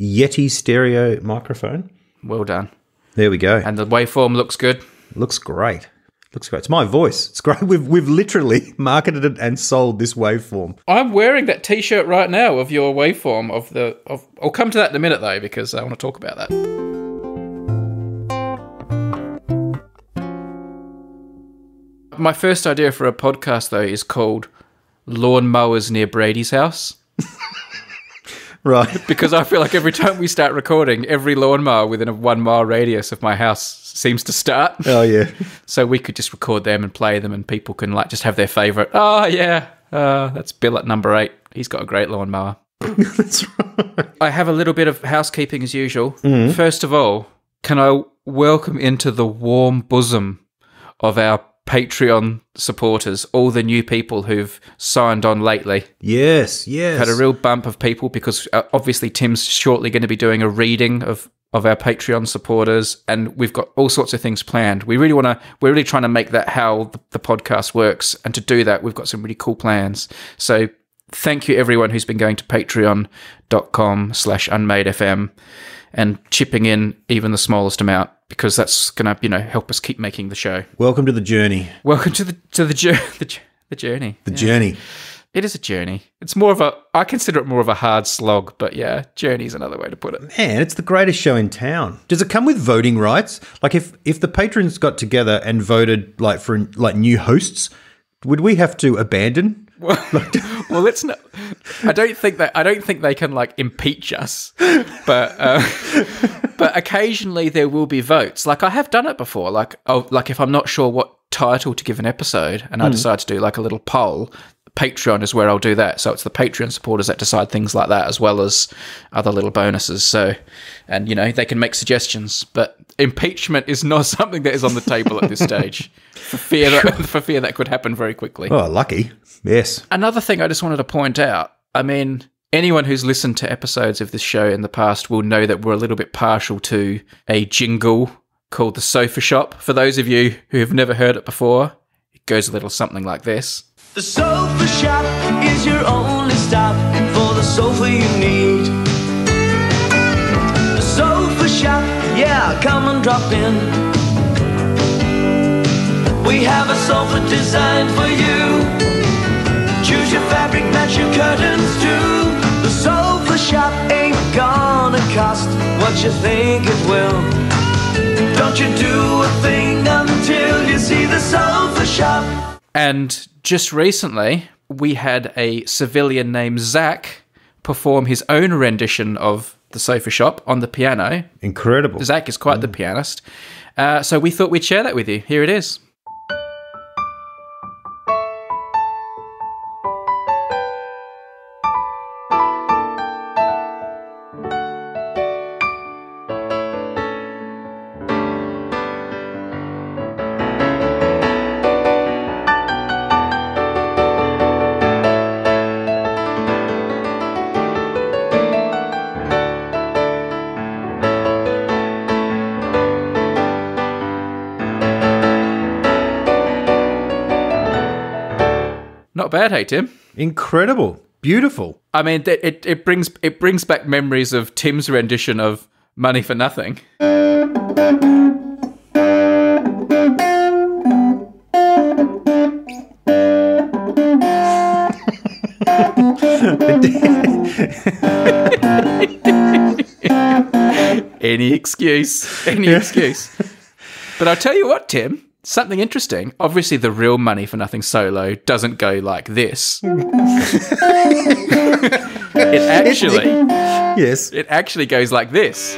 Yeti stereo microphone. Well done. There we go. And the waveform looks good. Looks great. Looks great. It's my voice. It's great. We've literally marketed it and sold this waveform. I'm wearing that T-shirt right now of your waveform I'll come to that in a minute though, because I want to talk about that. My first idea for a podcast though is called Lawn Mowers Near Brady's House. Right. Because I feel like every time we start recording, every lawnmower within a 1 mile radius of my house seems to start. Oh, yeah. So we could just record them and play them, and people can like just have their favourite. Oh, yeah, that's Bill at number 8. He's got a great lawnmower. That's right. I have a little bit of housekeeping as usual. Mm-hmm. First of all, can I welcome into the warm bosom of our Patreon supporters all the new people who've signed on lately? Yes, yes. Had a real bump of people because obviously Tim's shortly going to be doing a reading of our Patreon supporters, and we've got all sorts of things planned. We're really trying to make that how the podcast works, and to do that we've got some really cool plans. So thank you everyone who's been going to patreon.com/unmadefm and chipping in even the smallest amount, because that's going to, help us keep making the show. Welcome to the journey. Welcome to the journey. The journey. It is a journey. It's I consider it more of a hard slog, but yeah, journey is another way to put it. Man, it's the greatest show in town. Does it come with voting rights? Like if the patrons got together and voted like for like new hosts, would we have to abandon? Well, let's not. I don't think they can like impeach us, but occasionally there will be votes. Like I have done it before. Like if I'm not sure what title to give an episode, and I decide to do like a little poll, Patreon is where I'll do that. So it's the Patreon supporters that decide things like that, as well as other little bonuses. So, and they can make suggestions, but impeachment is not something that is on the table at this stage, for fear that could happen very quickly. Oh, lucky. Yes. Another thing I just wanted to point out, I mean, anyone who's listened to episodes of this show in the past will know that we're a little bit partial to a jingle called The Sofa Shop. For those of you who have never heard it before, it goes a little something like this. The Sofa Shop is your only stop for the sofa you need. The Sofa Shop, yeah, come and drop in. We have a sofa designed for you. Choose your fabric, match your curtains too. The Sofa Shop ain't gonna cost what you think it will. Don't you do a thing until you see the Sofa Shop. And just recently, we had a civilian named Zach perform his own rendition of The Sofa Shop on the piano. Incredible. Zach is quite the pianist. So we thought we'd share that with you. Here it is. Not bad, hey Tim. Incredible. Beautiful. I mean, it brings back memories of Tim's rendition of Money for Nothing. Any excuse. But I'll tell you what, Tim. Something interesting. Obviously, the real Money for Nothing solo doesn't go like this. It actually goes like this.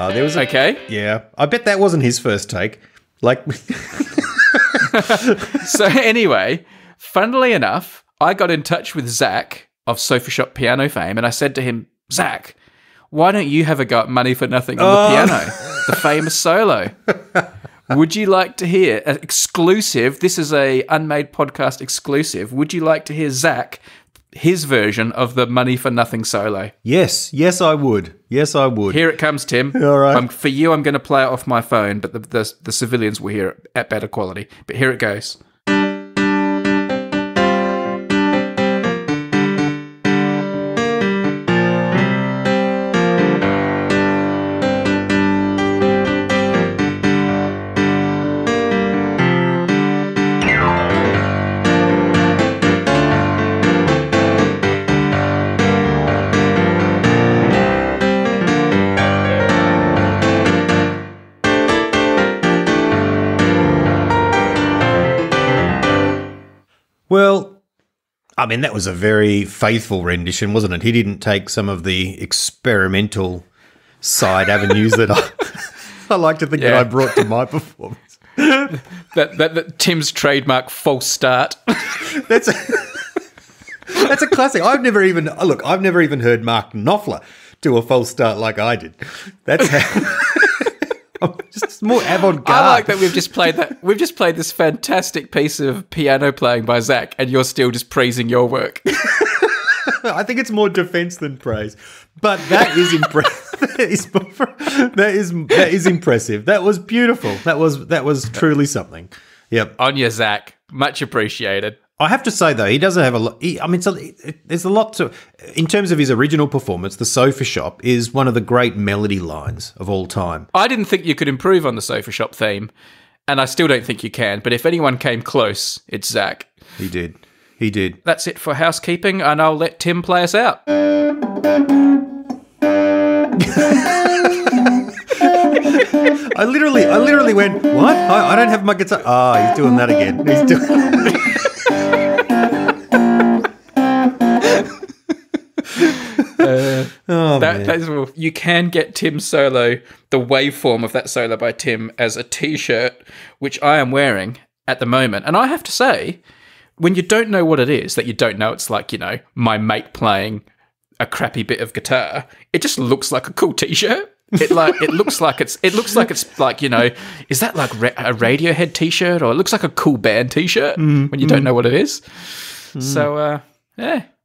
There was okay. Yeah, I bet that wasn't his first take. Like, so anyway, funnily enough, I got in touch with Zach of Sofa Shop piano fame, and I said to him, Zach, why don't you have a go at Money for Nothing on the piano, the famous solo? Would you like to hear an exclusive? This is a Unmade podcast exclusive. Would you like to hear Zach, his version of the Money for Nothing solo? Yes, I would. Here it comes, Tim. All right. For you, I'm going to play it off my phone, but the civilians will hear it at better quality. But here it goes. Well, I mean, that was a very faithful rendition, wasn't it? He didn't take some of the experimental side avenues that I like to think that I brought to my performance. That Tim's trademark false start. That's a classic. I've never even heard Mark Knopfler do a false start like I did. That's how. Just more avant-garde. I like that we've just played this fantastic piece of piano playing by Zach, and you're still just praising your work. I think it's more defense than praise, but that is impressive. that is impressive. That was beautiful. That was truly something. Yep. On you, Zach. Much appreciated. I have to say though, he doesn't have a lot. There's a lot to, in terms of his original performance. The Sofa Shop is one of the great melody lines of all time. I didn't think you could improve on the Sofa Shop theme, and I still don't think you can. But if anyone came close, it's Zach. He did. That's it for housekeeping, and I'll let Tim play us out. I literally went, what? I don't have my guitar. Oh, he's doing that again. He's doing. You can get Tim's solo, the waveform of that solo by Tim, as a T-shirt, which I am wearing at the moment. And I have to say, when you don't know what it is, that you don't know it's like, my mate playing a crappy bit of guitar, it just looks like a cool T-shirt. It looks like it's like, is that like a Radiohead T-shirt, or it looks like a cool band T-shirt when you don't know what it is. So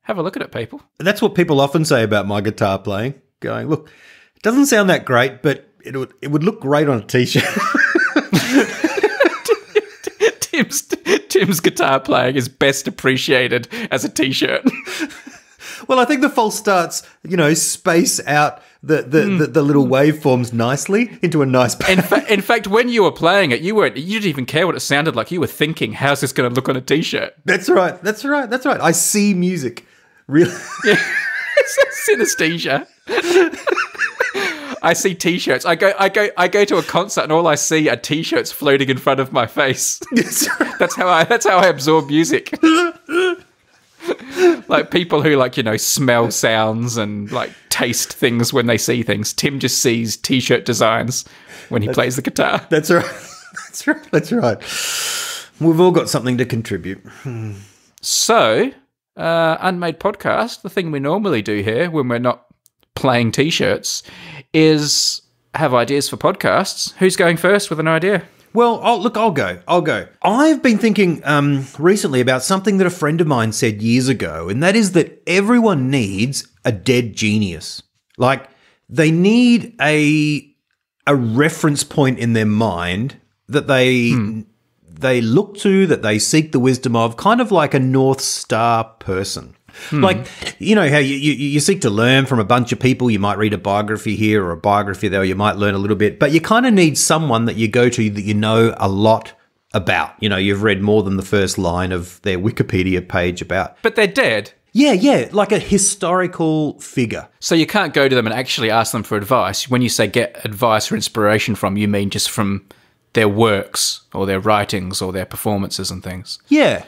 have a look at it, people. That's what people often say about my guitar playing. Going, look, it doesn't sound that great, but it would look great on a T-shirt. Tim's guitar playing is best appreciated as a T-shirt. Well, I think the false starts, space out the little waveforms nicely into a nice pattern. In fact, when you were playing it, you didn't even care what it sounded like. You were thinking, how's this going to look on a T-shirt? That's right. I see music. Really? Yeah. It's synesthesia. I see T-shirts. I go to a concert and all I see are T-shirts floating in front of my face. That's how I absorb music. Like people who smell sounds and taste things when they see things. Tim just sees T-shirt designs when he plays the guitar. That's right. That's right. We've all got something to contribute. So, Unmade Podcast, the thing we normally do here when we're not playing T-shirts is have ideas for podcasts. Who's going first with an idea? Well, I'll go. I've been thinking recently about something that a friend of mine said years ago, and that is that everyone needs a dead genius. Like, they need a reference point in their mind that they look to, that they seek the wisdom of, kind of like a North Star person. Like, how you seek to learn from a bunch of people. You might read a biography here or a biography there. You might learn a little bit, but you kind of need someone that you go to that you know a lot about. You've read more than the first line of their Wikipedia page about. But they're dead. Yeah, like a historical figure. So you can't go to them and actually ask them for advice. When you say get advice or inspiration from, you mean just from their works or their writings or their performances and things. Yeah,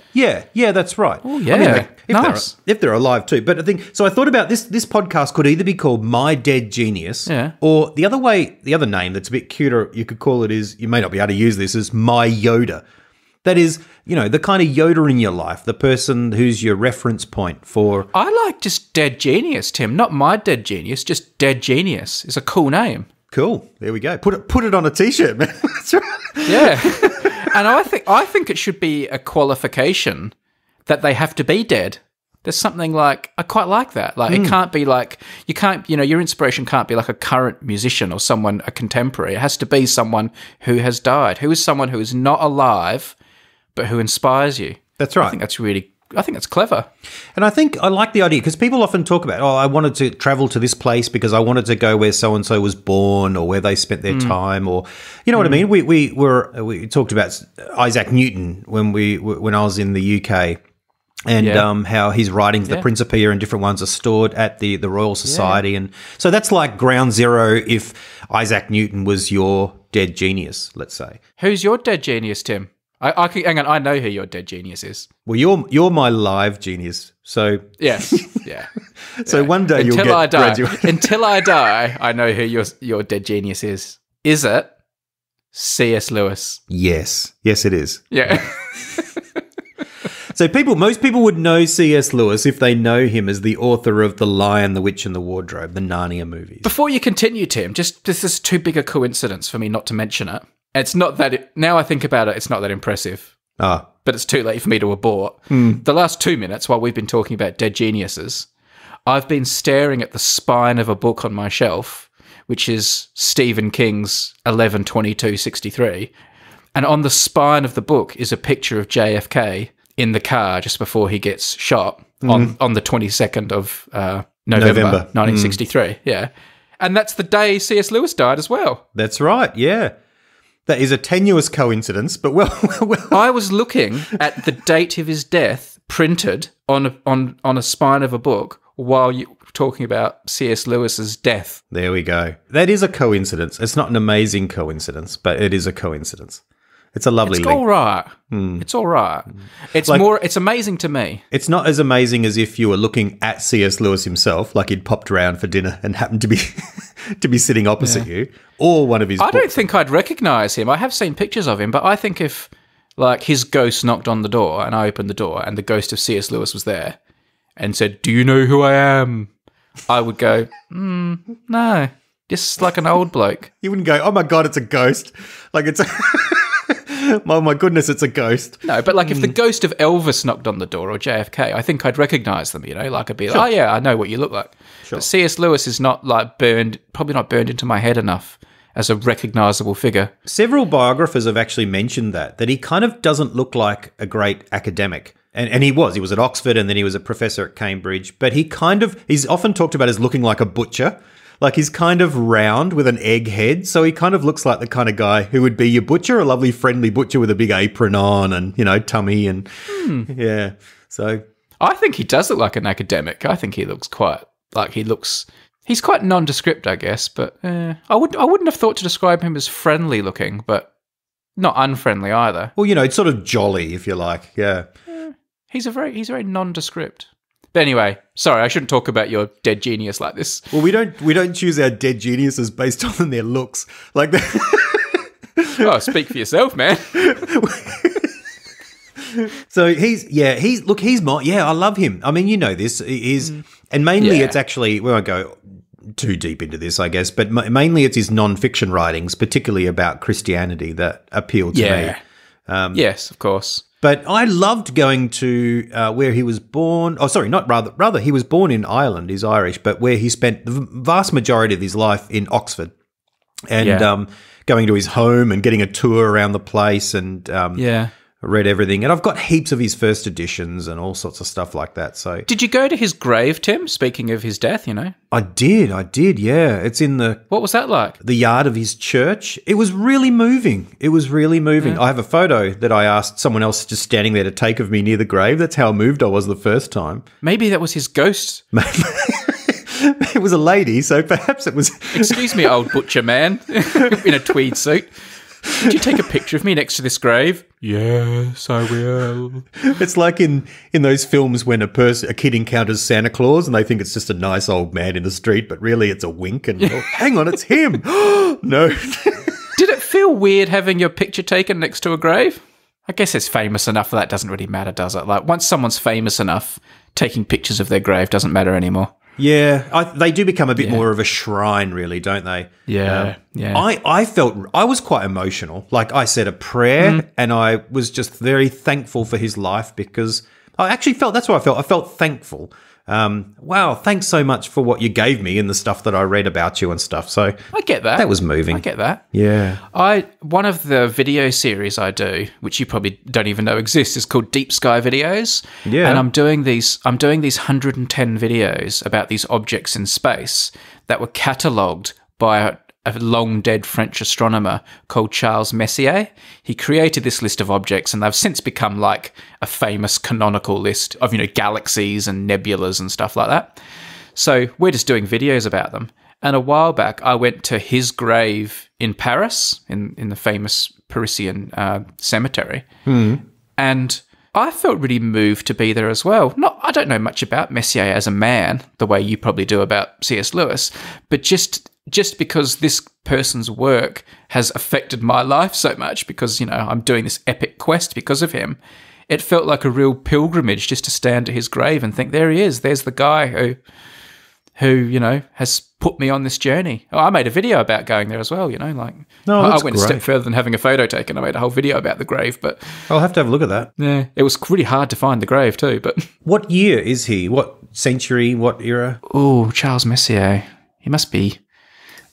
that's right. Oh, yeah. Nice. If they're alive too. But I thought about this podcast could either be called My Dead Genius, or the other name that's a bit cuter you could call it is, you may not be able to use this, is My Yoda. That is, the kind of Yoda in your life, the person who's your reference point for... I like just Dead Genius, Tim. Not My Dead Genius, just Dead Genius. It's a cool name. Cool. There we go. Put it on a T-shirt, man. That's right. Yeah. And I think it should be a qualification that they have to be dead. There's something like, I quite like that. Like, it can't be like, your inspiration can't be like a current musician or someone, a contemporary. It has to be someone who has died, who is someone who is not alive, but who inspires you. That's right. I think that's clever. And I like the idea because people often talk about, I wanted to travel to this place because I wanted to go where so-and-so was born or where they spent their time, or, you know what I mean? We talked about Isaac Newton when I was in the UK, and how his writings, the Principia and different ones, are stored at the Royal Society. Yeah. And so that's like ground zero if Isaac Newton was your dead genius, let's say. Who's your dead genius, Tim? Hang on, I know who your dead genius is. Well, you're my live genius. So Yes, yeah. so one day you'll get graduated. Until I die, I know who your dead genius is. Is it C.S. Lewis? Yes, it is. Yeah. So most people would know C.S. Lewis if they know him as the author of The Lion, the Witch and the Wardrobe, the Narnia movies. Before you continue, Tim, this is too big a coincidence for me not to mention it. It's not that now I think about it, it's not that impressive. Ah. But it's too late for me to abort. The last 2 minutes, while we've been talking about dead geniuses, I've been staring at the spine of a book on my shelf, which is Stephen King's 11/22/63, and on the spine of the book is a picture of JFK in the car just before he gets shot on the 22nd of November 1963. Yeah, and that's the day C.S. Lewis died as well. That's right. Yeah. That is a tenuous coincidence, but well. I was looking at the date of his death printed on a spine of a book while you were talking about C.S. Lewis's death. There we go. That is a coincidence. It's not an amazing coincidence, but it is a coincidence. It's a lovely link. All right. It's all right. It's it's amazing to me. It's not as amazing as if you were looking at C.S. Lewis himself, like he'd popped around for dinner and happened to be to be sitting opposite you, or one of his I don't books. think I'd recognise him. I have seen pictures of him, but I think if like his ghost knocked on the door and I opened the door and the ghost of C.S. Lewis was there and said, "Do you know who I am?" I would go, no, just like an old bloke. You wouldn't go, "Oh my God, it's a ghost." Like it's oh my goodness, it's a ghost. No, but like if the ghost of Elvis knocked on the door or JFK, I think I'd recognise them, like I'd be like, oh yeah, I know what you look like. Sure. But C.S. Lewis is not like probably not burned into my head enough as a recognisable figure. Several biographers have actually mentioned that he kind of doesn't look like a great academic. And he was at Oxford and then he was a professor at Cambridge, but he's often talked about as looking like a butcher. Like he's kind of round with an egg head, so he kind of looks like the kind of guy who would be your butcher, a lovely friendly butcher with a big apron on and, tummy and yeah. So I think he does look like an academic. I think he looks he's quite nondescript, I guess, but I wouldn't have thought to describe him as friendly looking, but not unfriendly either. Well, it's sort of jolly, if you like. Yeah. He's very nondescript. But anyway, sorry, I shouldn't talk about your dead genius like this. Well, we don't choose our dead geniuses based on their looks. Like that. Oh, speak for yourself, man. So I love him. I mean, this is, and mainly it's actually, we won't go too deep into this, I guess, but mainly it's his non-fiction writings, particularly about Christianity, that appeal to me. Yes, of course. But I loved going to where he was born. Oh, sorry, rather he was born in Ireland. He's Irish, but where he spent the vast majority of his life in Oxford, and going to his home and getting a tour around the place, and read everything. And I've got heaps of his first editions and all sorts of stuff like that. So, did you go to his grave, Tim? Speaking of his death, I did. Yeah, it's in What was that like? The yard of his church. It was really moving. Yeah. I have a photo that I asked someone else just standing there to take of me near the grave. That's how moved I was the first time. Maybe that was his ghost. It was a lady, so perhaps it was. Excuse me, old butcher man, in a tweed suit. Could you take a picture of me next to this grave? Yes, I will. It's like in those films when a kid encounters Santa Claus and they think it's just a nice old man in the street, but really it's a wink and, hang on, it's him. No. Did it feel weird having your picture taken next to a grave? I guess it's famous enough that doesn't really matter, does it? Like, once someone's famous enough, taking pictures of their grave doesn't matter anymore. Yeah, they do become a bit more of a shrine, really, don't they? Yeah, I felt I was quite emotional. Like I said a prayer, and I was just very thankful for his life because I actually felt that's what I felt. I felt thankful. Wow, thanks so much for what you gave me and the stuff that I read about you and stuff. So I get that. That was moving. I get that. Yeah. One of the video series I do, which you probably don't even know exists, is called Deep Sky Videos. Yeah. And I'm doing these 110 videos about these objects in space that were catalogued by a long-dead French astronomer called Charles Messier. He created this list of objects, and they've since become like a famous canonical list of, galaxies and nebulas and stuff like that. So we're just doing videos about them. And a while back, I went to his grave in Paris, in the famous Parisian cemetery. And I felt really moved to be there as well. I don't know much about Messier as a man, the way you probably do about C.S. Lewis, but just because this person's work has affected my life so much, because, you know, I'm doing this epic quest because of him, it felt like a real pilgrimage just to stand at his grave and think, there he is. There's the guy who you know, has put me on this journey. Oh, I made a video about going there as well, you know, like I went a step further than having a photo taken. I made a whole video about the grave, but I'll have to have a look at that. Yeah, it was really hard to find the grave too, but what year is he? What century? What era? Oh, Charles Messier. He must be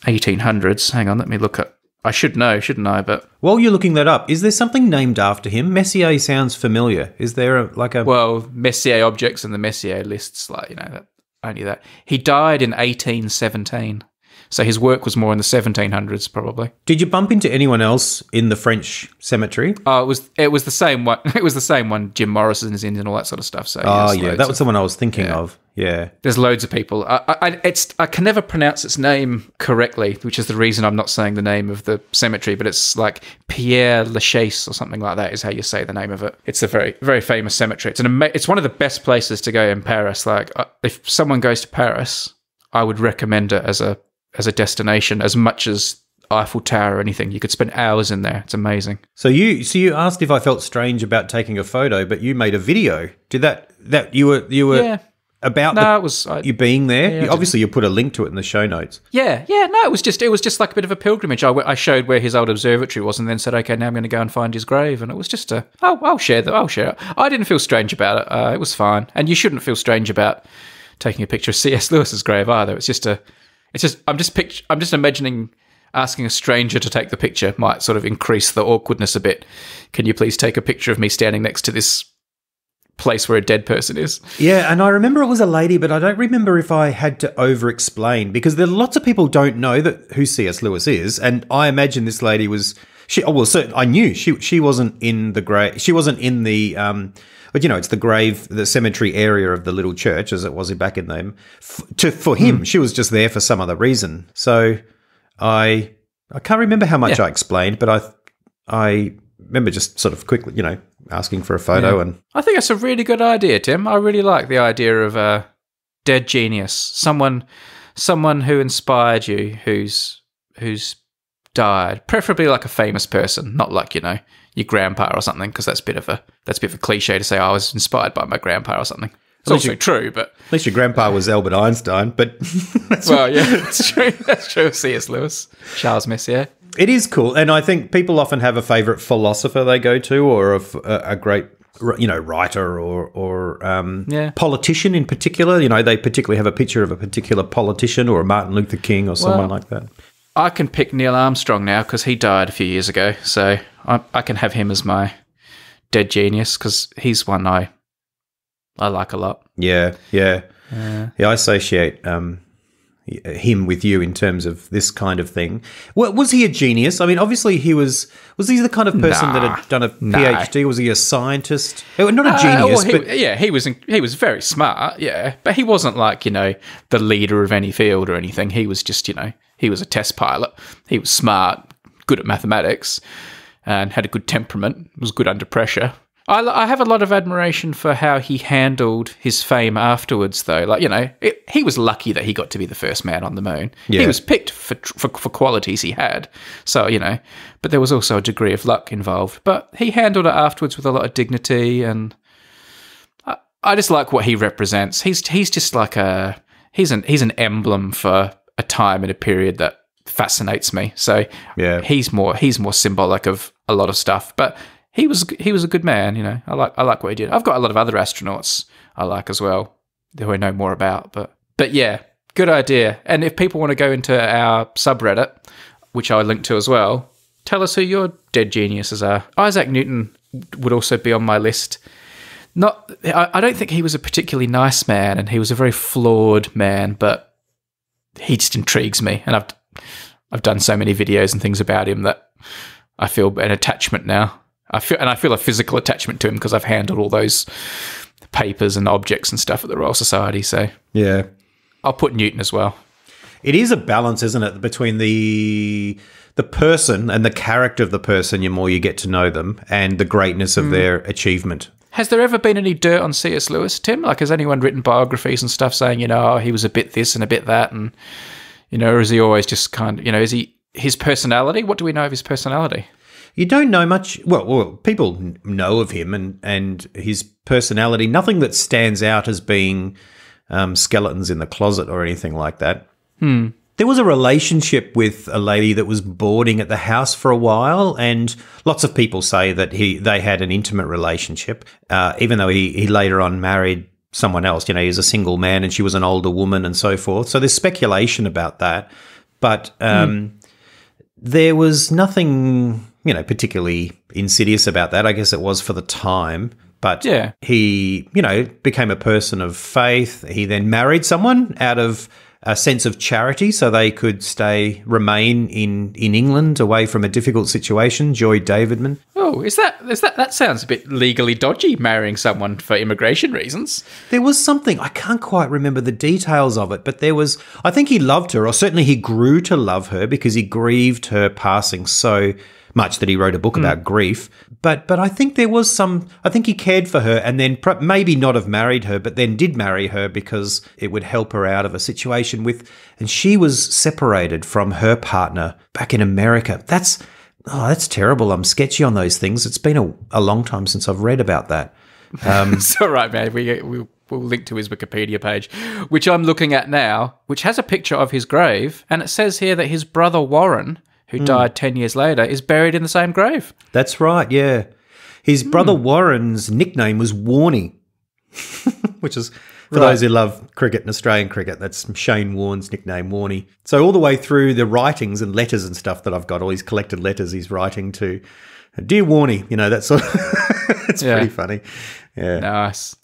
1800s. Hang on, let me look up. I should know, shouldn't I? But while you're looking that up, is there something named after him? Messier sounds familiar. Is there well, Messier objects in the Messier lists, like, you know, only that. He died in 1817, so his work was more in the 1700s, probably. Did you bump into anyone else in the French cemetery? Oh, it was the same one. It was the same one. Jim Morrison is in and all that sort of stuff. So yeah, that was the one I was thinking of. Yeah, there's loads of people. I can never pronounce its name correctly, which is the reason I'm not saying the name of the cemetery. But it's like Pierre Lachaise or something like that is how you say the name of it. It's a very, very famous cemetery. It's one of the best places to go in Paris. Like, if someone goes to Paris, I would recommend it as a destination as much as Eiffel Tower or anything. You could spend hours in there. It's amazing. So you asked if I felt strange about taking a photo, but you made a video. Did that you were yeah. About you being there? Yeah, obviously, you put a link to it in the show notes. Yeah. No, it was just like a bit of a pilgrimage. I showed where his old observatory was, and then said, "Okay, now I'm going to go and find his grave." And it was just I'll share that. I'll share it. I didn't feel strange about it. It was fine, and you shouldn't feel strange about taking a picture of C.S. Lewis's grave either. I'm just imagining asking a stranger to take the picture might sort of increase the awkwardness a bit. Can you please take a picture of me standing next to this place where a dead person is? Yeah, and I remember it was a lady, but I don't remember if I had to over-explain, because there are lots of people don't know who C.S. Lewis is, and I imagine this lady was I knew she wasn't in the grave. She wasn't in the but, you know, it's the cemetery area of the little church, as it was back in them. For him, she was just there for some other reason. So I can't remember how much I explained, but I remember just sort of quickly, you know, asking for a photo. Yeah. And I think that's a really good idea, Tim. I really like the idea of a dead genius, someone who inspired you, who's died, preferably like a famous person, not like, you know, your grandpa or something, because that's a bit of a cliche to say, I was inspired by my grandpa or something. It's also true, but at least your grandpa was Albert Einstein. But that's true. That's true. C.S. Lewis, Charles Messier. It is cool, and I think people often have a favourite philosopher they go to, or a great, you know, writer or politician in particular. You know, they particularly have a picture of a particular politician or Martin Luther King or someone like that. I can pick Neil Armstrong now because he died a few years ago, so I can have him as my dead genius because he's one I like a lot. Yeah. I associate him with you in terms of this kind of thing. Was he a genius? I mean, obviously was he the kind of person that had done a PhD? Was he a scientist? Not a genius, he was very smart, yeah, but he wasn't like, you know, the leader of any field or anything. He was just, you know, he was a test pilot. He was smart, good at mathematics, and had a good temperament, was good under pressure. I have a lot of admiration for how he handled his fame afterwards, though. Like, you know, he was lucky that he got to be the first man on the moon. Yeah. He was picked for qualities he had. So, you know, but there was also a degree of luck involved. But he handled it afterwards with a lot of dignity, and I just like what he represents. He's just like he's an emblem for a time and a period that fascinates me. So yeah, he's more symbolic of a lot of stuff, but he was a good man, you know. I like what he did. I've got a lot of other astronauts I like as well, who I know more about. But yeah, good idea. And if people want to go into our subreddit, which I link to as well, tell us who your dead geniuses are. Isaac Newton would also be on my list. I don't think he was a particularly nice man, and he was a very flawed man, but he just intrigues me. And I've done so many videos and things about him that I feel an attachment now. I feel a physical attachment to him because I've handled all those papers and objects and stuff at the Royal Society. So yeah, I'll put Newton as well. It is a balance, isn't it, between the person and the character of the person, the more you get to know them, and the greatness of their achievement. Has there ever been any dirt on C.S. Lewis, Tim? Like, has anyone written biographies and stuff saying, oh, he was a bit this and a bit that, and, or is he always just kind of, is he his personality? What do we know of his personality? You don't know much. Well, people know of him and his personality. Nothing that stands out as being skeletons in the closet or anything like that. There was a relationship with a lady that was boarding at the house for a while, and lots of people say that they had an intimate relationship, even though he later on married someone else. He was a single man and she was an older woman and so forth. So there's speculation about that. But there was nothing, particularly insidious about that. I guess it was for the time. But he, became a person of faith. He then married someone out of a sense of charity so they could remain in England away from a difficult situation, Joy Davidman. Oh, that sounds a bit legally dodgy, marrying someone for immigration reasons. There was something, I can't quite remember the details of it, but I think he loved her, or certainly he grew to love her because he grieved her passing so much that he wrote a book about grief. But I think I think he cared for her and then maybe not have married her, but then did marry her because it would help her out of a situation and she was separated from her partner back in America. That's terrible. I'm sketchy on those things. It's been a long time since I've read about that. It's all right, man. We'll link to his Wikipedia page, which I'm looking at now, which has a picture of his grave, and it says here that his brother Warren, who died 10 years later, is buried in the same grave. That's right, yeah. His brother Warren's nickname was Warnie, which is, for those who love cricket and Australian cricket, that's Shane Warne's nickname, Warnie. So all the way through the writings and letters and stuff that I've got, all these collected letters he's writing to, Dear Warnie, that sort of, it's pretty funny. Yeah. Nice.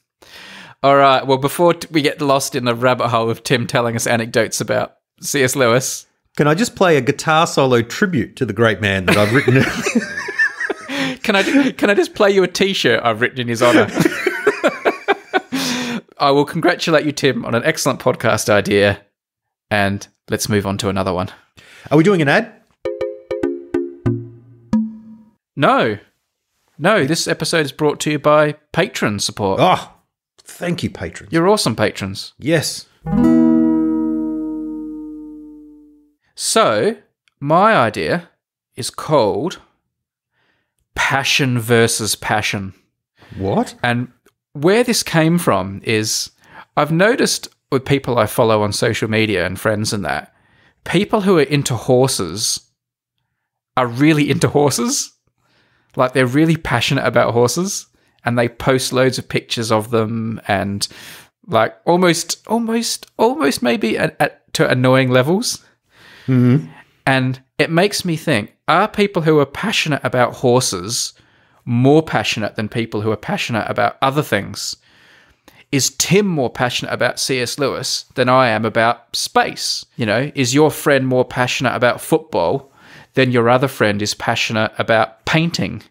All right, well, before we get lost in the rabbit hole of Tim telling us anecdotes about C.S. Lewis, can I just play a guitar solo tribute to the great man that I've written? Can I just play you a T-shirt I've written in his honour? I will congratulate you, Tim, on an excellent podcast idea, and let's move on to another one. Are we doing an ad? No, this episode is brought to you by patron support. Oh, thank you, patrons. You're awesome patrons. Yes. So, my idea is called Passion versus Passion. What? And where this came from is I've noticed with people I follow on social media and friends and that, people who are into horses are really into horses. Like, they're really passionate about horses and they post loads of pictures of them and, like, almost maybe to annoying levels. Mm-hmm. And it makes me think, are people who are passionate about horses more passionate than people who are passionate about other things? Is Tim more passionate about C.S. Lewis than I am about space? Is your friend more passionate about football than your other friend is passionate about painting?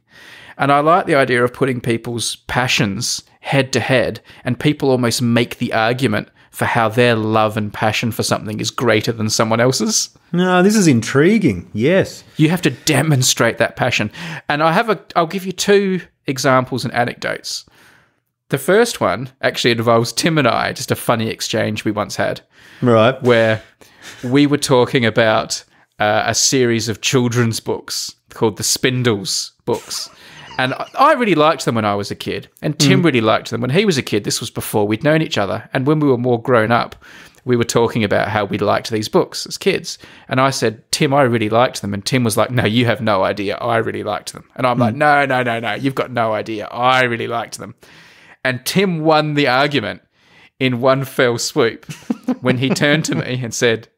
And I like the idea of putting people's passions head to head, and people almost make the argument for how their love and passion for something is greater than someone else's. No, this is intriguing. Yes. You have to demonstrate that passion. And I'll give you two examples and anecdotes. The first one actually involves Tim and I, just a funny exchange we once had. Right. Where we were talking about a series of children's books called the Spindles books. And I really liked them when I was a kid, and Tim really liked them when he was a kid. This was before we'd known each other. And when we were more grown up, we were talking about how we liked these books as kids. And I said, Tim, I really liked them. And Tim was like, no, you have no idea. I really liked them. And I'm like, no, you've got no idea. I really liked them. And Tim won the argument in one fell swoop when he turned to me and said,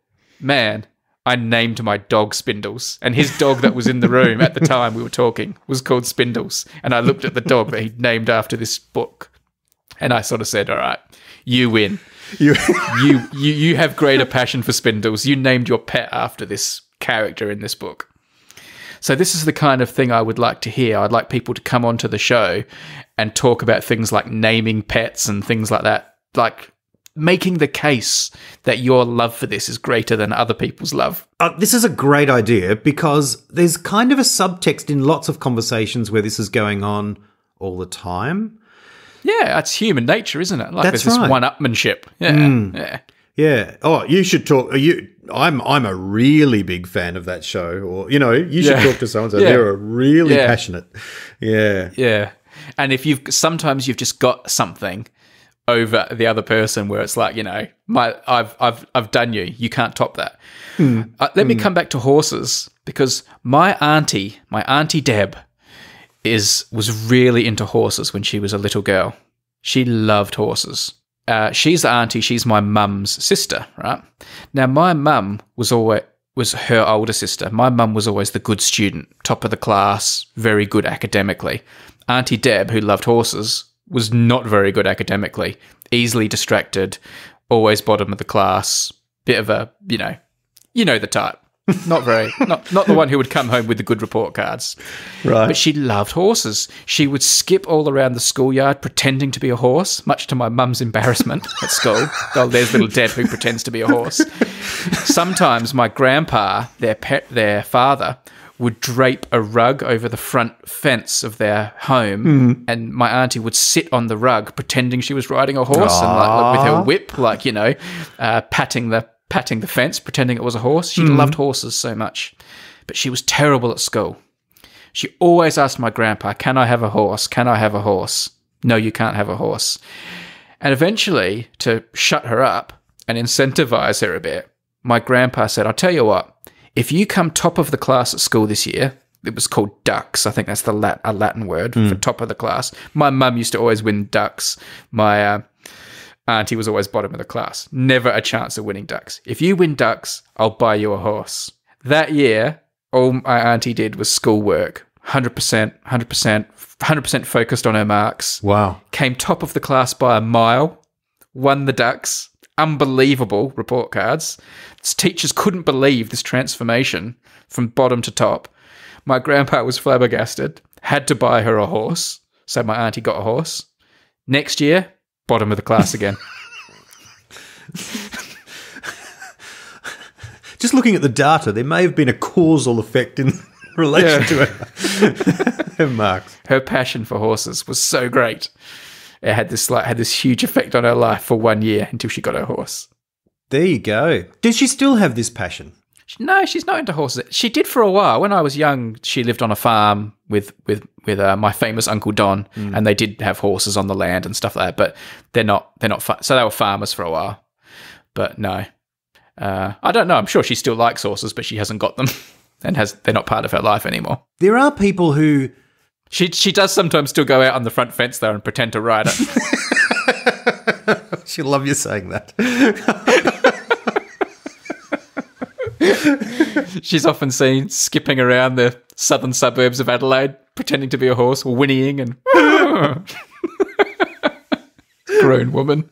man, I named my dog Spindles, and his dog that was in the room at the time we were talking was called Spindles, and I looked at the dog that he'd named after this book, and I sort of said, all right, you win. You have greater passion for Spindles. You named your pet after this character in this book. So this is the kind of thing I would like to hear. I'd like people to come onto the show and talk about things like naming pets and things like that. Like, making the case that your love for this is greater than other people's love. This is a great idea because there's kind of a subtext in lots of conversations where this is going on all the time. Yeah, it's human nature, isn't it? Like That's there's this right. one-upmanship. Yeah, yeah. Yeah. Oh, you should talk. I'm a really big fan of that show. Or you should talk to someone. So they're really passionate. Yeah. Yeah. And if sometimes you've just got something over the other person where it's like, I've done you. You can't top that. Let me come back to horses because my auntie Deb, was really into horses when she was a little girl. She loved horses. She's the auntie. She's my mum's sister, right? Now, my mum was her older sister. My mum was always the good student, top of the class, very good academically. Auntie Deb, who loved horses, was not very good academically, easily distracted, always bottom of the class, bit of a, the type. Not the one who would come home with the good report cards. Right. But she loved horses. She would skip all around the schoolyard pretending to be a horse, much to my mum's embarrassment at school. Oh, there's little Deb who pretends to be a horse. Sometimes my grandpa, their father, would drape a rug over the front fence of their home, and my auntie would sit on the rug pretending she was riding a horse and with her whip, patting the fence, pretending it was a horse. She loved horses so much, but she was terrible at school. She always asked my grandpa, "Can I have a horse? Can I have a horse?" "No, you can't have a horse." And eventually, to shut her up and incentivize her a bit, my grandpa said, "I'll tell you what, if you come top of the class at school this year," it was called ducks. I think that's a Latin word for top of the class. My mum used to always win ducks. My auntie was always bottom of the class. Never a chance of winning ducks. "If you win ducks, I'll buy you a horse." That year, all my auntie did was schoolwork. 100% focused on her marks. Wow. Came top of the class by a mile. Won the ducks. Unbelievable report cards. Teachers couldn't believe this transformation from bottom to top. My grandpa was flabbergasted. Had to buy her a horse. So my auntie got a horse. Next year, bottom of the class again. Just looking at the data, there may have been a causal effect in relation to her marks. Her passion for horses was so great. It had this huge effect on her life for 1 year until she got her horse. There you go. Does she still have this passion? No, she's not into horses. She did for a while. When I was young, she lived on a farm with my famous Uncle Don, and they did have horses on the land and stuff like that. But they're not. So they were farmers for a while. But no, I don't know. I'm sure she still likes horses, but she hasn't got them, and they're not part of her life anymore. There are people who she does sometimes still go out on the front fence though and pretend to ride it. She'll love you saying that. She's often seen skipping around the southern suburbs of Adelaide, pretending to be a horse, or whinnying and grown woman.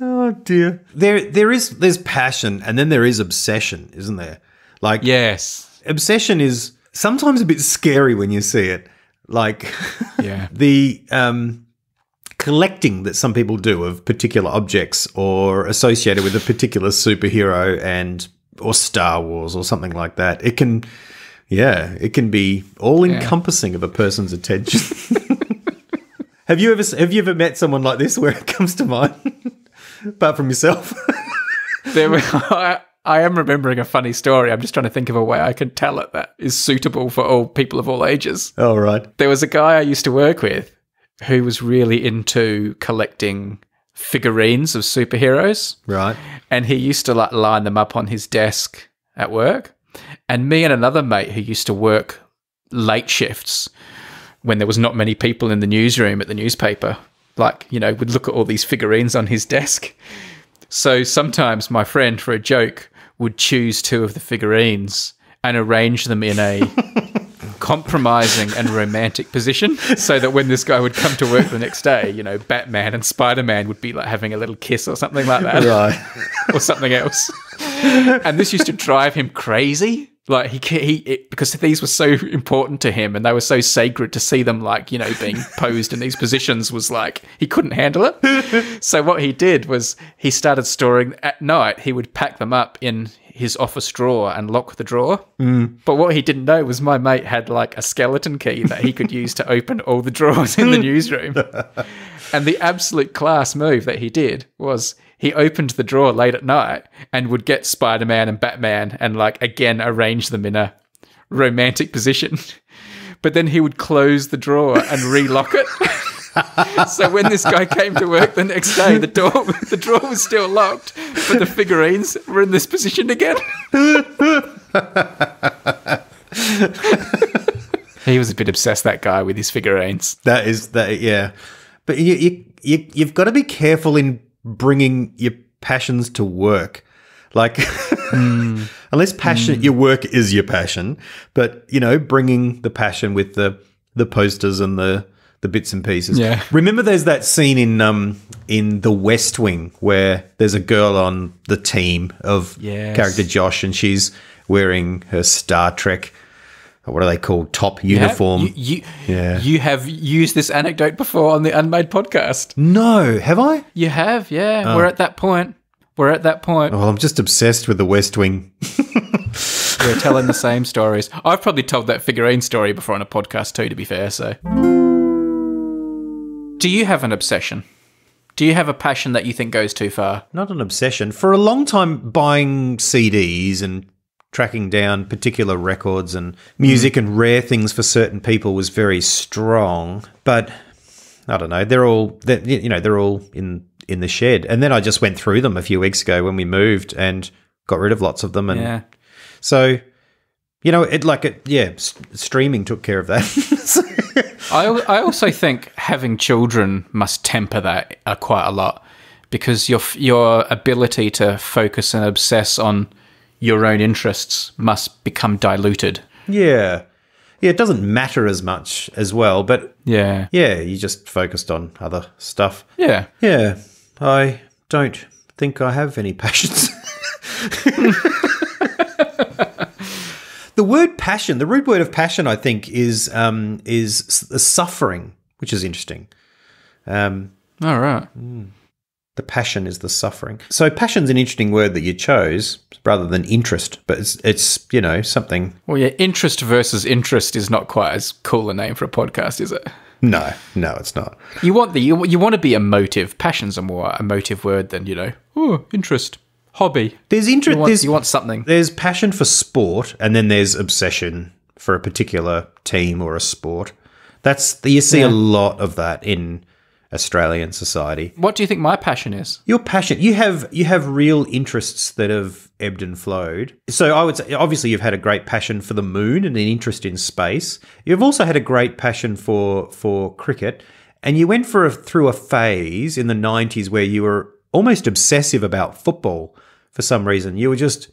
Oh dear. There's passion, and then there is obsession, isn't there? Like, yes, obsession is sometimes a bit scary when you see it. Like, yeah, the collecting that some people do of particular objects or associated with a particular superhero or Star Wars or something like that. It can be all encompassing of a person's attention. Have you ever met someone like this where it comes to mind? Apart from yourself? I am remembering a funny story. I'm just trying to think of a way I can tell it that is suitable for all people of all ages. Oh, right. There was a guy I used to work with who was really into collecting figurines of superheroes. Right. And he used to line them up on his desk at work. And me and another mate who used to work late shifts when there was not many people in the newsroom at the newspaper, would look at all these figurines on his desk. So sometimes my friend, for a joke, would choose two of the figurines and arrange them in a compromising and romantic position so that when this guy would come to work the next day, Batman and Spider-Man would be having a little kiss or something like that. Right. Or something else. And this used to drive him crazy. Like because these were so important to him and they were so sacred, to see them like, you know, being posed in these positions was like, he couldn't handle it. So what he did was he started storing at night. He would pack them up in his office drawer and lock the drawer. But what he didn't know was my mate had like a skeleton key that he could use to open all the drawers in the newsroom. And the absolute class move that he did was he opened the drawer late at night and would get Spider-Man and Batman and, like, again, arrange them in a romantic position. But then he would close the drawer and relock it. So when this guy came to work the next day, the drawer was still locked, but the figurines were in this position again. He was a bit obsessed, that guy, with his figurines. Yeah. But you've got to be careful in bringing your passions to work. Like, unless your work is your passion, but, you know, bringing the passion with the posters and the bits and pieces. Yeah. Remember there's that scene in The West Wing where there's a girl on the team of character Josh, and she's wearing her Star Trek, what are they called, top uniform. You have used this anecdote before on the Unmade podcast. No, have I? You have, yeah. Oh. We're at that point. Well, I'm just obsessed with The West Wing. We're telling the same stories. I've probably told that figurine story before on a podcast too, to be fair, so. Do you have an obsession? Do you have a passion that you think goes too far? Not an obsession. For a long time, buying CDs and tracking down particular records and music and rare things for certain people was very strong. But I don't know. They're all in the shed. And then I just went through them a few weeks ago when we moved and got rid of lots of them. And so, you know, streaming took care of that. I also think having children must temper that quite a lot, because your ability to focus and obsess on your own interests must become diluted. Yeah, it doesn't matter as much as well, but you just focused on other stuff. Yeah. I don't think I have any passions. The word passion, the root word of passion, I think, is suffering, which is interesting. All right. The passion is the suffering. So passion's an interesting word that you chose rather than interest, but it's you know, something. Well, yeah, interest versus interest is not quite as cool a name for a podcast, is it? No, it's not. You want you want to be emotive. Passion's a more emotive word than, you know, interest, hobby. There's interest. You want something. There's passion for sport, and then there's obsession for a particular team or a sport. You see a lot of that in Australian society. What do you think my passion is? Your passion, you have real interests that have ebbed and flowed. So I would say, obviously, you've had a great passion for the moon and an interest in space. You've also had a great passion for cricket, and you went through a phase in the 90s where you were almost obsessive about football for some reason. You were just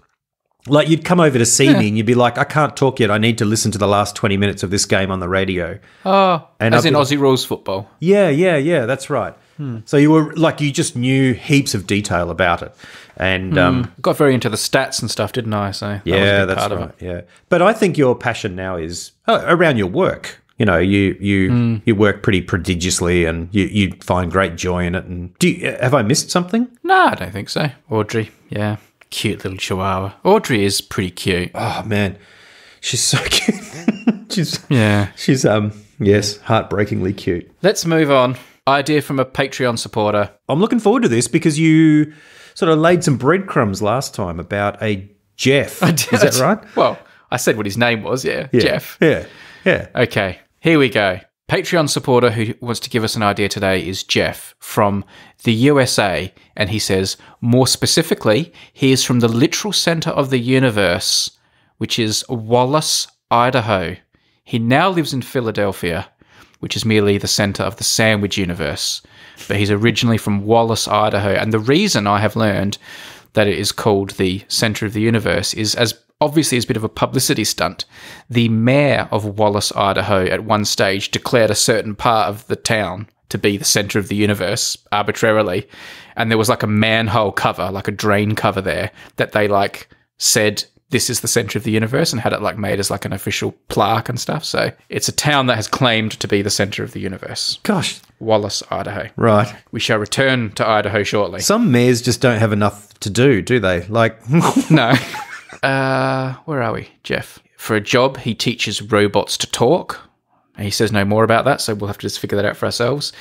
like, you'd come over to see me and you'd be like, I can't talk yet. I need to listen to the last 20 minutes of this game on the radio. Oh, and as in Aussie rules football. Yeah, that's right. So you were like, you just knew heaps of detail about it. And got very into the stats and stuff, didn't I? So that's right. Yeah. But I think your passion now is around your work. You know, you work pretty prodigiously and you find great joy in it. And have I missed something? No, I don't think so. Audrey, yeah. Cute little chihuahua. Audrey is pretty cute. Oh man, she's so cute. she's heartbreakingly cute. Let's move on. Idea from a Patreon supporter. I'm looking forward to this because you sort of laid some breadcrumbs last time about a Jeff. I did. Is that right? Well, I said what his name was. Yeah. Jeff. Yeah. Okay, here we go. Patreon supporter who wants to give us an idea today is Jeff from the USA, and he says, more specifically, he is from the literal center of the universe, which is Wallace, Idaho. He now lives in Philadelphia, which is merely the center of the sandwich universe, but he's originally from Wallace, Idaho, and the reason I have learned that it is called the center of the universe is obviously as a bit of a publicity stunt. The mayor of Wallace, Idaho, at one stage declared a certain part of the town to be the center of the universe arbitrarily. And there was like a manhole cover, like a drain cover there, that they like said this is the center of the universe and had it like made as like an official plaque and stuff. So it's a town that has claimed to be the center of the universe. Gosh. Wallace, Idaho. Right. We shall return to Idaho shortly. Some mayors just don't have enough to do they? Like, No. Where are we, Jeff? For a job, he teaches robots to talk. He says no more about that, so we'll have to just figure that out for ourselves.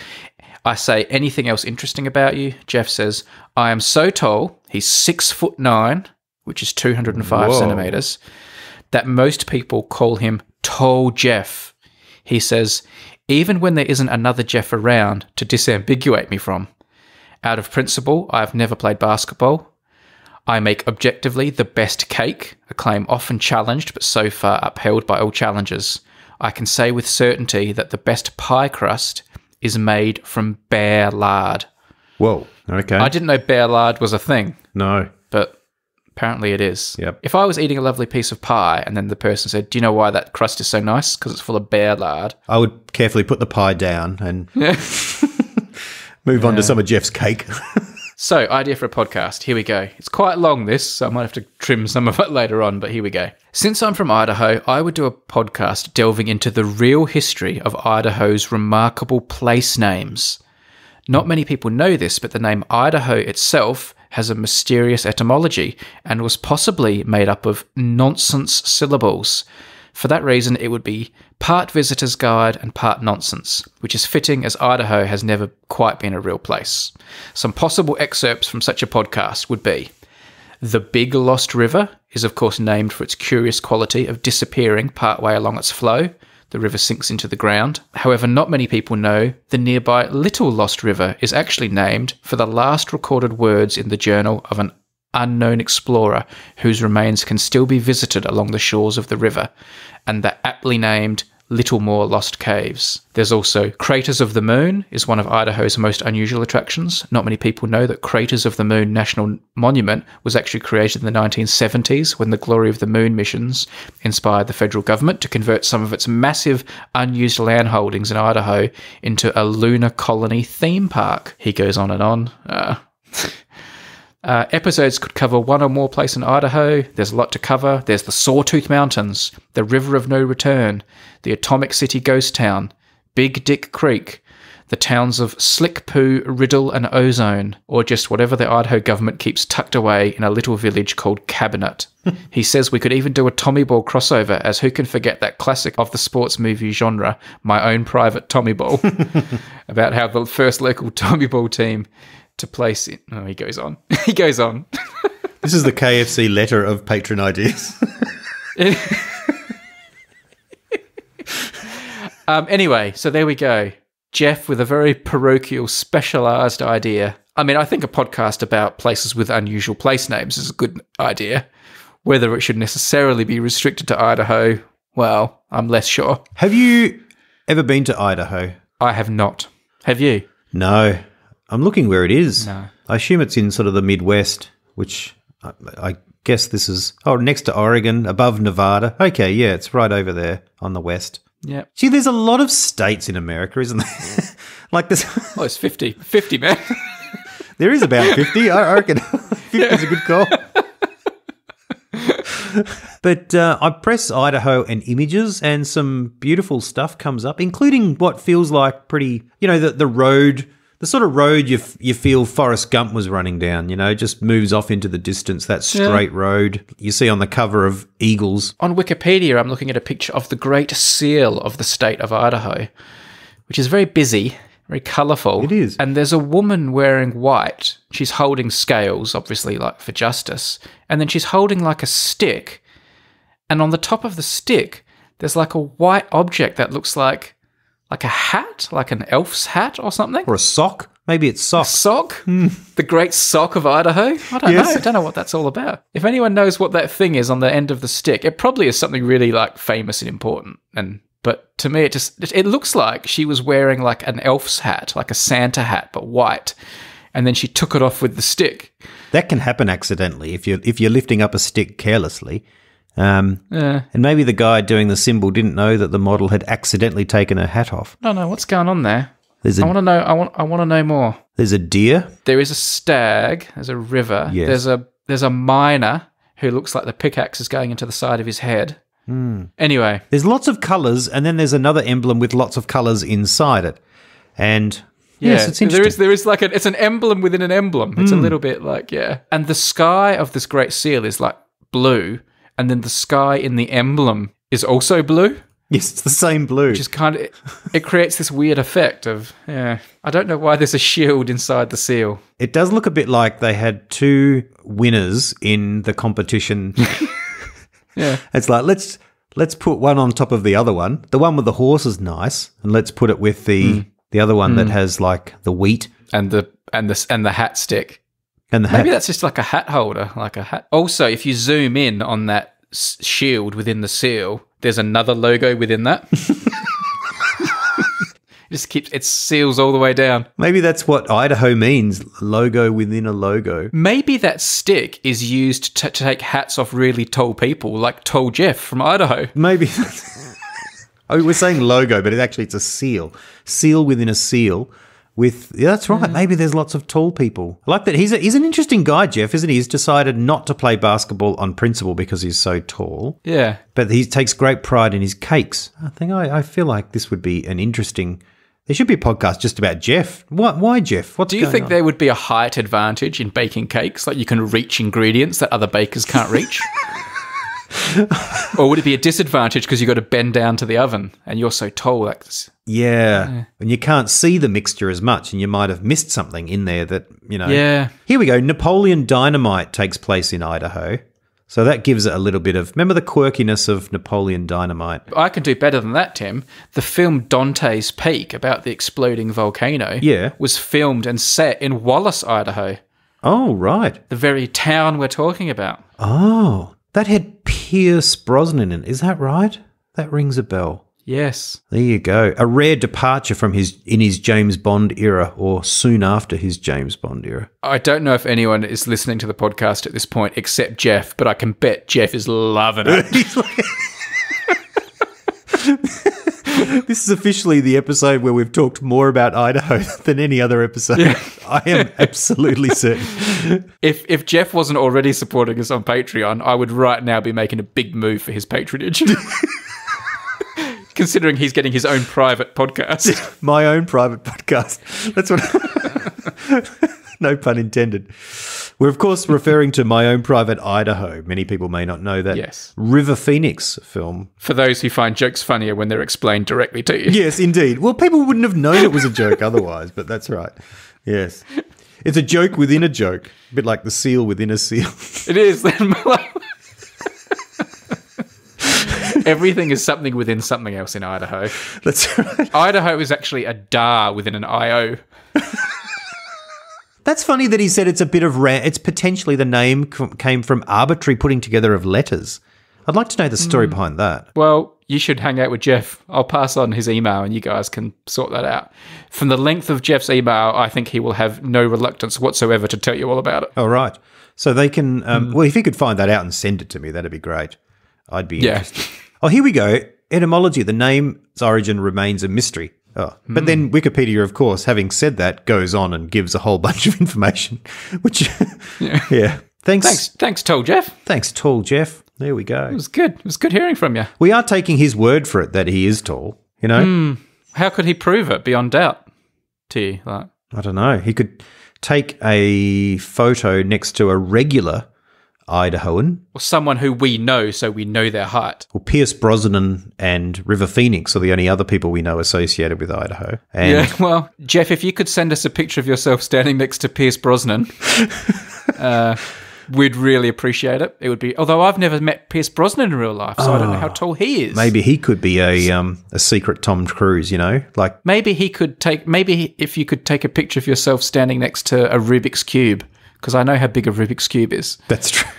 I say, anything else interesting about you? Jeff says, I am so tall, he's 6'9", which is 205 centimeters, that most people call him Tall Jeff. He says, even when there isn't another Jeff around to disambiguate me from. Out of principle, I have never played basketball. I make objectively the best cake, a claim often challenged but so far upheld by all challengers. I can say with certainty that the best pie crust is made from bear lard. Whoa, okay. I didn't know bear lard was a thing. No. But apparently it is. Yep. If I was eating a lovely piece of pie and then the person said, do you know why that crust is so nice? Because it's full of bear lard. I would carefully put the pie down and move on to some of Jeff's cake. So, idea for a podcast. Here we go. It's quite long, this, so I might have to trim some of it later on, but here we go. Since I'm from Idaho, I would do a podcast delving into the real history of Idaho's remarkable place names. Not many people know this, but the name Idaho itself has a mysterious etymology and was possibly made up of nonsense syllables. For that reason, it would be part visitor's guide and part nonsense, which is fitting as Idaho has never quite been a real place. Some possible excerpts from such a podcast would be: the Big Lost River is of course named for its curious quality of disappearing partway along its flow. The river sinks into the ground. However, not many people know the nearby Little Lost River is actually named for the last recorded words in the journal of an unknown explorer whose remains can still be visited along the shores of the river, and the aptly named Littlemore Lost Caves. There's also Craters of the Moon is one of Idaho's most unusual attractions. Not many people know that Craters of the Moon National Monument was actually created in the 1970s when the Glory of the Moon missions inspired the federal government to convert some of its massive unused land holdings in Idaho into a lunar colony theme park. He goes on and on. Episodes could cover one or more places in Idaho. There's a lot to cover. There's the Sawtooth Mountains, the River of No Return, the Atomic City Ghost Town, Big Dick Creek, the towns of Slick Poo, Riddle, and Ozone, or just whatever the Idaho government keeps tucked away in a little village called Cabinet. He says we could even do a Tommy Ball crossover, as who can forget that classic of the sports movie genre, My Own Private Tommy Ball, about how the first local Tommy Ball team to place it. Oh, he goes on. He goes on. This is the KFC letter of patron ideas. Anyway, so there we go. Jeff with a very parochial, specialised idea. I mean, I think a podcast about places with unusual place names is a good idea. Whether it should necessarily be restricted to Idaho, well, I'm less sure. Have you ever been to Idaho? I have not. Have you? No. I'm looking where it is. No. I assume it's in sort of the Midwest, which I guess this is, next to Oregon, above Nevada. Okay, yeah, it's right over there on the west. Yeah. Gee, there's a lot of states in America, isn't there? Like this. Oh, it's 50. 50, man. There is about 50. I reckon 50 is a good call. But I press Idaho and images and some beautiful stuff comes up, including what feels like pretty, the road, the sort of road you feel Forrest Gump was running down, just moves off into the distance, that straight road you see on the cover of Eagles. On Wikipedia, I'm looking at a picture of the Great Seal of the state of Idaho, which is very busy, very colourful. It is. And there's a woman wearing white. She's holding scales, obviously, like for justice. And then she's holding like a stick. And on the top of the stick, there's like a white object that looks like a hat, like an elf's hat or something. Or a sock. Maybe it's sock. Sock? The Great Sock of Idaho? I don't know. I don't know what that's all about. If anyone knows what that thing is on the end of the stick, it probably is something really like famous and important. But to me, it looks like she was wearing like an elf's hat, like a Santa hat, but white. And then she took it off with the stick. That can happen accidentally if you're lifting up a stick carelessly. And maybe the guy doing the symbol didn't know that the model had accidentally taken her hat off. I don't know what's going on there. I want to know. I want to know more. There's a deer. There is a stag. There's a river. Yes. There's a miner who looks like the pickaxe is going into the side of his head. Anyway. There's lots of colours, and then there's another emblem with lots of colours inside it. And yes, it's interesting. There is like it's an emblem within an emblem. It's a little bit like, And the sky of this great seal is like blue, and then the sky in the emblem is also blue. Yes, it's the same blue. Which is kind of, it creates this weird effect of, I don't know why there's a shield inside the seal. It does look a bit like they had two winners in the competition. Yeah. It's like, let's put one on top of the other one. The one with the horse is nice, and let's put it with the other one that has like the wheat and the hat stick. And maybe that's just like a hat holder, like a hat. Also, if you zoom in on that shield within the seal, there's another logo within that. Just keeps its seals all the way down. Maybe that's what Idaho means, logo within a logo. Maybe that stick is used to take hats off really tall people, like Tall Jeff from Idaho. Maybe. We're saying logo, but it's a seal. Seal within a seal. That's right. Maybe there's lots of tall people. I like that. He's an interesting guy, Jeff, isn't he? He's decided not to play basketball on principle because he's so tall. Yeah. But he takes great pride in his cakes. I feel like this would be an interesting... There should be a podcast just about Jeff. Why Jeff? Do you think there would be a height advantage in baking cakes? Like you can reach ingredients that other bakers can't reach? Or would it be a disadvantage because you've got to bend down to the oven and you're so tall? Yeah. And you can't see the mixture as much and you might have missed something in there that, Yeah. Here we go. Napoleon Dynamite takes place in Idaho. So that gives it a little bit of... Remember the quirkiness of Napoleon Dynamite? I can do better than that, Tim. The film Dante's Peak about the exploding volcano was filmed and set in Wallace, Idaho. Oh, right. The very town we're talking about. Oh, that had Pierce Brosnan in it. Is that right? That rings a bell. Yes. There you go. A rare departure from his James Bond era or soon after his James Bond era. I don't know if anyone is listening to the podcast at this point except Jeff, but I can bet Jeff is loving it. This is officially the episode where we've talked more about Idaho than any other episode. Yeah. I am absolutely certain. If Jeff wasn't already supporting us on Patreon, I would right now be making a big move for his patronage. Considering he's getting his own private podcast. My own private podcast. That's what... No pun intended. We're, of course, referring to My Own Private Idaho. Many people may not know that. Yes. River Phoenix film. For those who find jokes funnier when they're explained directly to you. Yes, indeed. Well, people wouldn't have known it was a joke otherwise, but that's right. Yes. It's a joke within a joke. A bit like the seal within a seal. It is. Everything is something within something else in Idaho. That's right. Idaho is actually a DAR within an IO. That's funny that he said it's a bit of it's potentially the name came from arbitrary putting together of letters. I'd like to know the story behind that. Well, you should hang out with Jeff. I'll pass on his email and you guys can sort that out. From the length of Jeff's email, I think he will have no reluctance whatsoever to tell you all about it. Oh, right. So they can, well, if he could find that out and send it to me, that'd be great. I'd be interested. Oh, here we go. Etymology. The name's origin remains a mystery. Oh, but then Wikipedia, of course, having said that, goes on and gives a whole bunch of information, which, yeah. Thanks, Tall Jeff. Thanks, Tall Jeff. There we go. It was good. It was good hearing from you. We are taking his word for it that he is tall, you know? How could he prove it beyond doubt to you? Like, I don't know. He could take a photo next to a regular Idahoan. Or someone who we know, so we know their height. Well, Pierce Brosnan and River Phoenix are the only other people we know associated with Idaho. And yeah, well, Jeff, if you could send us a picture of yourself standing next to Pierce Brosnan, we'd really appreciate it. It would be, although I've never met Pierce Brosnan in real life, so I don't know how tall he is. Maybe he could be a secret Tom Cruise, you know? Like maybe if you could take a picture of yourself standing next to a Rubik's Cube, because I know how big a Rubik's Cube is. That's true.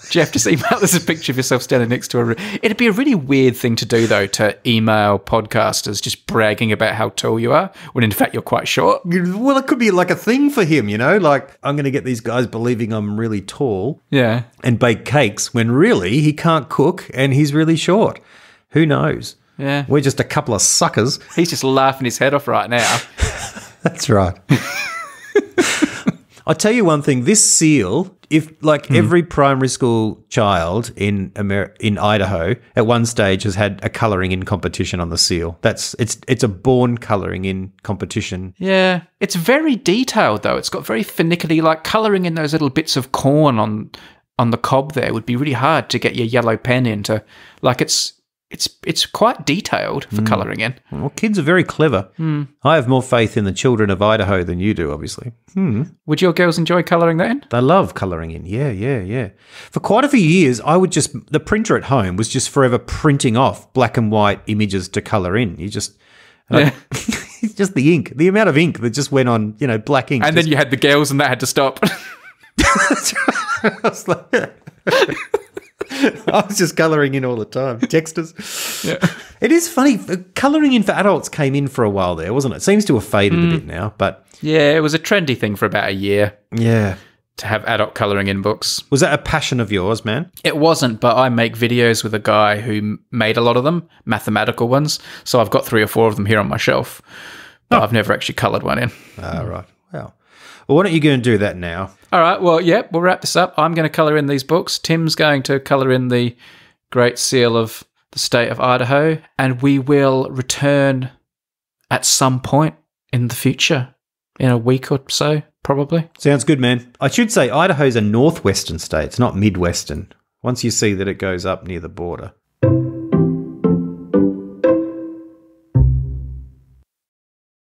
Jeff, just email us a picture of yourself standing next to a... It'd be a really weird thing to do, though, to email podcasters just bragging about how tall you are, when in fact you're quite short. Well, it could be like a thing for him, you know? Like, I'm going to get these guys believing I'm really tall and bake cakes, when really he can't cook and he's really short. Who knows? Yeah. We're just a couple of suckers. He's just laughing his head off right now. That's right. I'll tell you one thing. This seal, if like every primary school child in Idaho at one stage has had a colouring in competition on the seal. It's a born colouring in competition. Yeah. It's very detailed, though. It's got very finicky, like colouring in those little bits of corn on the cob there would be really hard to get your yellow pen into. Like it's quite detailed for colouring in. Well, kids are very clever. I have more faith in the children of Idaho than you do, obviously. Would your girls enjoy colouring that in? They love colouring in. Yeah. For quite a few years, the printer at home was just forever printing off black and white images to colour in. It's just the ink, the amount of ink that just went on, black ink. And then you had the girls and that had to stop. I was like... I was just colouring in all the time. Texters. Yeah. It is funny. Colouring in for adults came in for a while there, wasn't it? Seems to have faded a bit now, but... Yeah, it was a trendy thing for about a year. Yeah. To have adult colouring in books. Was that a passion of yours, man? It wasn't, but I make videos with a guy who made a lot of them, mathematical ones. So I've got 3 or 4 of them here on my shelf. But I've never actually coloured one in. Right. Well, why don't you go and do that now? All right. Well, yeah, we'll wrap this up. I'm going to colour in these books. Tim's going to colour in the Great Seal of the State of Idaho. And we will return at some point in the future, in a week or so, probably. Sounds good, man. I should say Idaho's a northwestern state. It's not midwestern. Once you see that it goes up near the border.